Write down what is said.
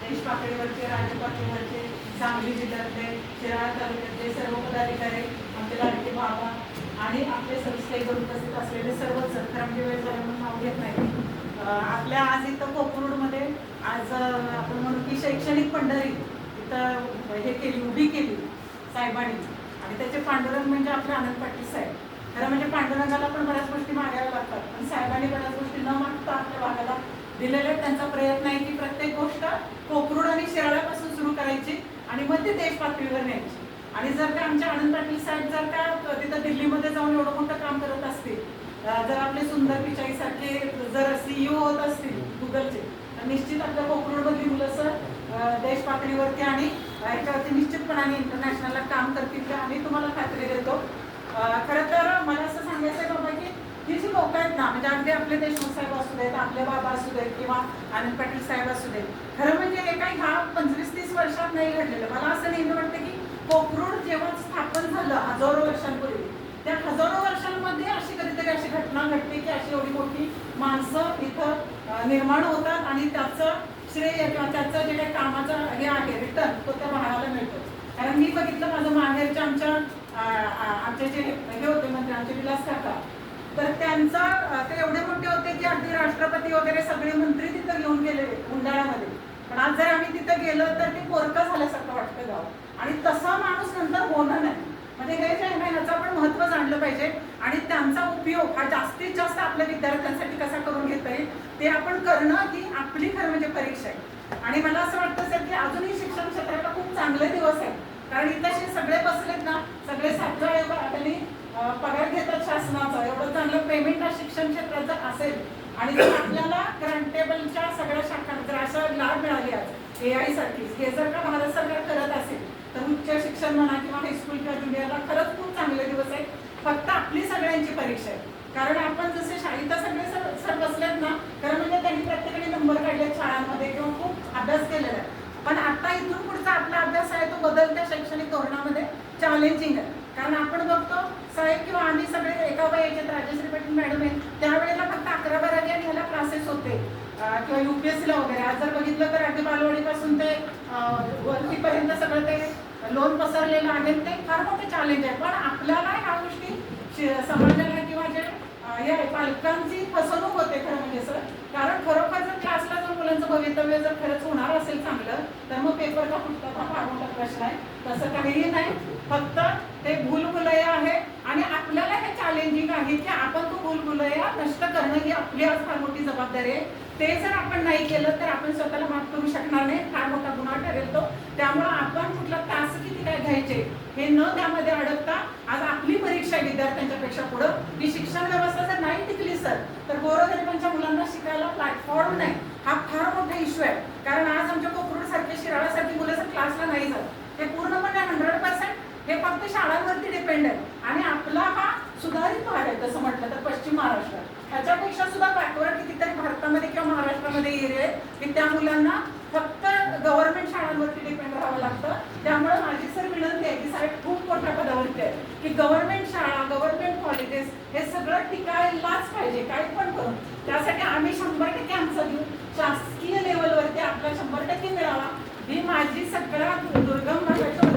देश पातळीवरचे, राज्य पातळीवरचे, सांगली जिल्ह्यातले, शिराळा तालुक्यातले सर्व पदाधिकारी, आमचे लाडके बाबा आणि आपले संस्थेकडून उपस्थित असलेले सर्वच खरं म्हणजे वेळ झाला म्हणून नाव घेत नाही. आपल्या आज इथं कोकरूडमध्ये आज आपण म्हणू की शैक्षणिक पंढरी इथं हे केली, उभी केली साहेबांनी. आणि त्याचे पांडुरंग म्हणजे आपले आनंद पाटील साहेब. खरं म्हणजे पांडुरंगाला पण बऱ्याच गोष्टी मागायला लागतात, पण साहेबांनी बऱ्याच गोष्टी न मागता आपल्या भागाला दिलेले. त्यांचा प्रयत्न आहे की प्रत्येक गोष्ट कोकरूड आणि शिराळ्यापासून सुरू करायची आणि मग ते देश पातळीवर न्यायची. आणि जर का आमचे आनंद पाटील साहेब जर का तिथं दिल्लीमध्ये जाऊन एवढं मोठं काम करत असतील, जर आपले सुंदर पिचाई सारखे जर CEO होत असतील गुगलचे, तर निश्चित आपल्या कोकरूडमधली मुलं सर देश पातळीवरती आणि याच्यावरती निश्चितपणाने इंटरनॅशनलला काम करतील का आम्ही तुम्हाला खात्री देतो. खरं तर मला असं सांगायचं आहे बाबा की ही जी लोक आहेत ना, म्हणजे अगदी आपले देशमुख साहेब असू देत, आपले बाबा असू देत किंवा आनंद पाटील साहेब असू देत, खरं म्हणजे हे काही ह्या 25-30 वर्षात नाही घडलेलं. मला असं नेहमी वाटतं की कोकरूड जेव्हा स्थापन झालं हजारो वर्षांपूर्वी, त्या हजारो वर्षांमध्ये अशी कधीतरी अशी घटना घडते की अशी एवढी मोठी माणसं इथं निर्माण होतात आणि त्याचं श्रेय किंवा त्याचं जे काही कामाचं हे आहे रिटर्न तो त्या भागाला मिळतो. कारण मी बघितलं माझं माहेरच्या आमचे जे हे होते म्हणजे आमचे विलास काका, तर त्यांचा ते एवढे मोठे होते की अगदी राष्ट्रपती वगैरे सगळे मंत्री तिथं घेऊन गेले उंडाळ्यामध्ये. पण आज जर आम्ही तिथं गेलो तर ते पोरकं झाल्यासारखं वाटतं गाव. आणि तसा माणूस नंतर होणार नाही. म्हणजे हे जे आहे ह्याचं पण महत्त्व जाणलं पाहिजे आणि त्यांचा उपयोग हा जास्तीत जास्त आपल्या विद्यार्थ्यांसाठी कसा करून घेता येईल ते आपण करणं ही आपली खरं म्हणजे परीक्षा आहे. आणि मला असं वाटतं सर की अजूनही शिक्षण क्षेत्राला खूप चांगले दिवस आहेत. कारण इथे सगळे बसलेत ना, सगळे 7 त्यांनी पगार घेतात शासनाचा, एवढं चांगलं पेमेंट शिक्षण क्षेत्राचं असेल आणि जर आपल्याला ग्रांटेबलच्या सगळ्या शाखांना जर असं लाभ मिळाले आज AI साठी, हे जर का भारत सरकार करत असेल तर उच्च शिक्षण म्हणा किंवा हायस्कूल किंवा ज्युनियरला खरंच खूप चांगले दिवस आहेत. फक्त आपली सगळ्यांची परीक्षा आहे. कारण आपण जसे शाळेत सगळे सर बसलेत ना, खरं म्हणजे त्यांनी प्रत्येकाने नंबर काढले शाळांमध्ये किंवा खूप अभ्यास केलेला आहे. पण आता इथून पुढचा आपला अभ्यास आहे तो बदलत्या शैक्षणिक धोरणामध्ये चॅलेंजिंग आहे. कारण आपण बघतो साहेब किंवा आम्ही सगळे एका वयाचे राजश्री पाटील मॅडम आहेत, त्यावेळेला फक्त 11-12 आणि ह्याला क्लासेस होते किंवा UPSCला वगैरे. आज जर बघितलं तर अगदी बालवाडीपासून ते वरतीपर्यंत सगळं ते लोन पसरलेलं आहे. ते फार मोठे चॅलेंज आहे. पण आपल्याला ह्या गोष्टी समाजाला किंवा जे हे पालकांची फसवणूक होते खरं म्हणजे सर. कारण खरोखर जर क्लासला जर मुलांचं भवितव्य जर खरंच होणार असेल चांगलं तर मग पेपर का फुटतात हा फार मोठा प्रश्न आहे. तसं काहीही नाही, फक्त ते भूलभुलैया आहे आणि आपल्याला हे चॅलेंजिंग आहे की आपण तो भूलभुलैया नष्ट करणं ही आपली आज फार मोठी जबाबदारी आहे. ते जर आपण नाही केलं तर आपण स्वतःला माफ करू शकणार नाही, फार मोठा गुन्हा ठरेल तो. त्यामुळं आपण कुठला तास किती काय घ्यायचे हे न त्यामध्ये अडकता आज आपली परीक्षा विद्यार्थ्यांच्या पेक्षा पुढं की शिक्षण व्यवस्था जर नाही टिकली सर तर गोरगरिबांच्या मुलांना शिकायला प्लॅटफॉर्म नाही, हा फार मोठा इश्यू आहे. कारण आज आमच्या कोकरूड सारखे शिराळासारखी मुलं जर क्लासला नाही जात, ते पूर्णपणे 100% हे फक्त शाळांवरती डिपेंड आहे. आणि आपला हा सुधारित भाग आहे तसं म्हटलं तर पश्चिम महाराष्ट्र, ह्याच्यापेक्षा सुद्धा बॅकवर्ड कितीतरी भारतामध्ये किंवा महाराष्ट्रामध्ये एरिया आहे की त्या मुलांना फक्त गव्हर्नमेंट शाळांवरती डिपेंड राहावं लागतं. त्यामुळे माझी सर विनंती आहे की साहेब खूप मोठ्या पदावरती आहे की गव्हर्नमेंट शाळा, गव्हर्नमेंट कॉलेजेस हे सगळं टिकायलाच पाहिजे काही पण करून. त्यासाठी आम्ही 100% आमचं देऊ, शासकीय लेवलवरती आपला 100% मिळावा ही माझी सगळ्यात दुर्गम भागाच्या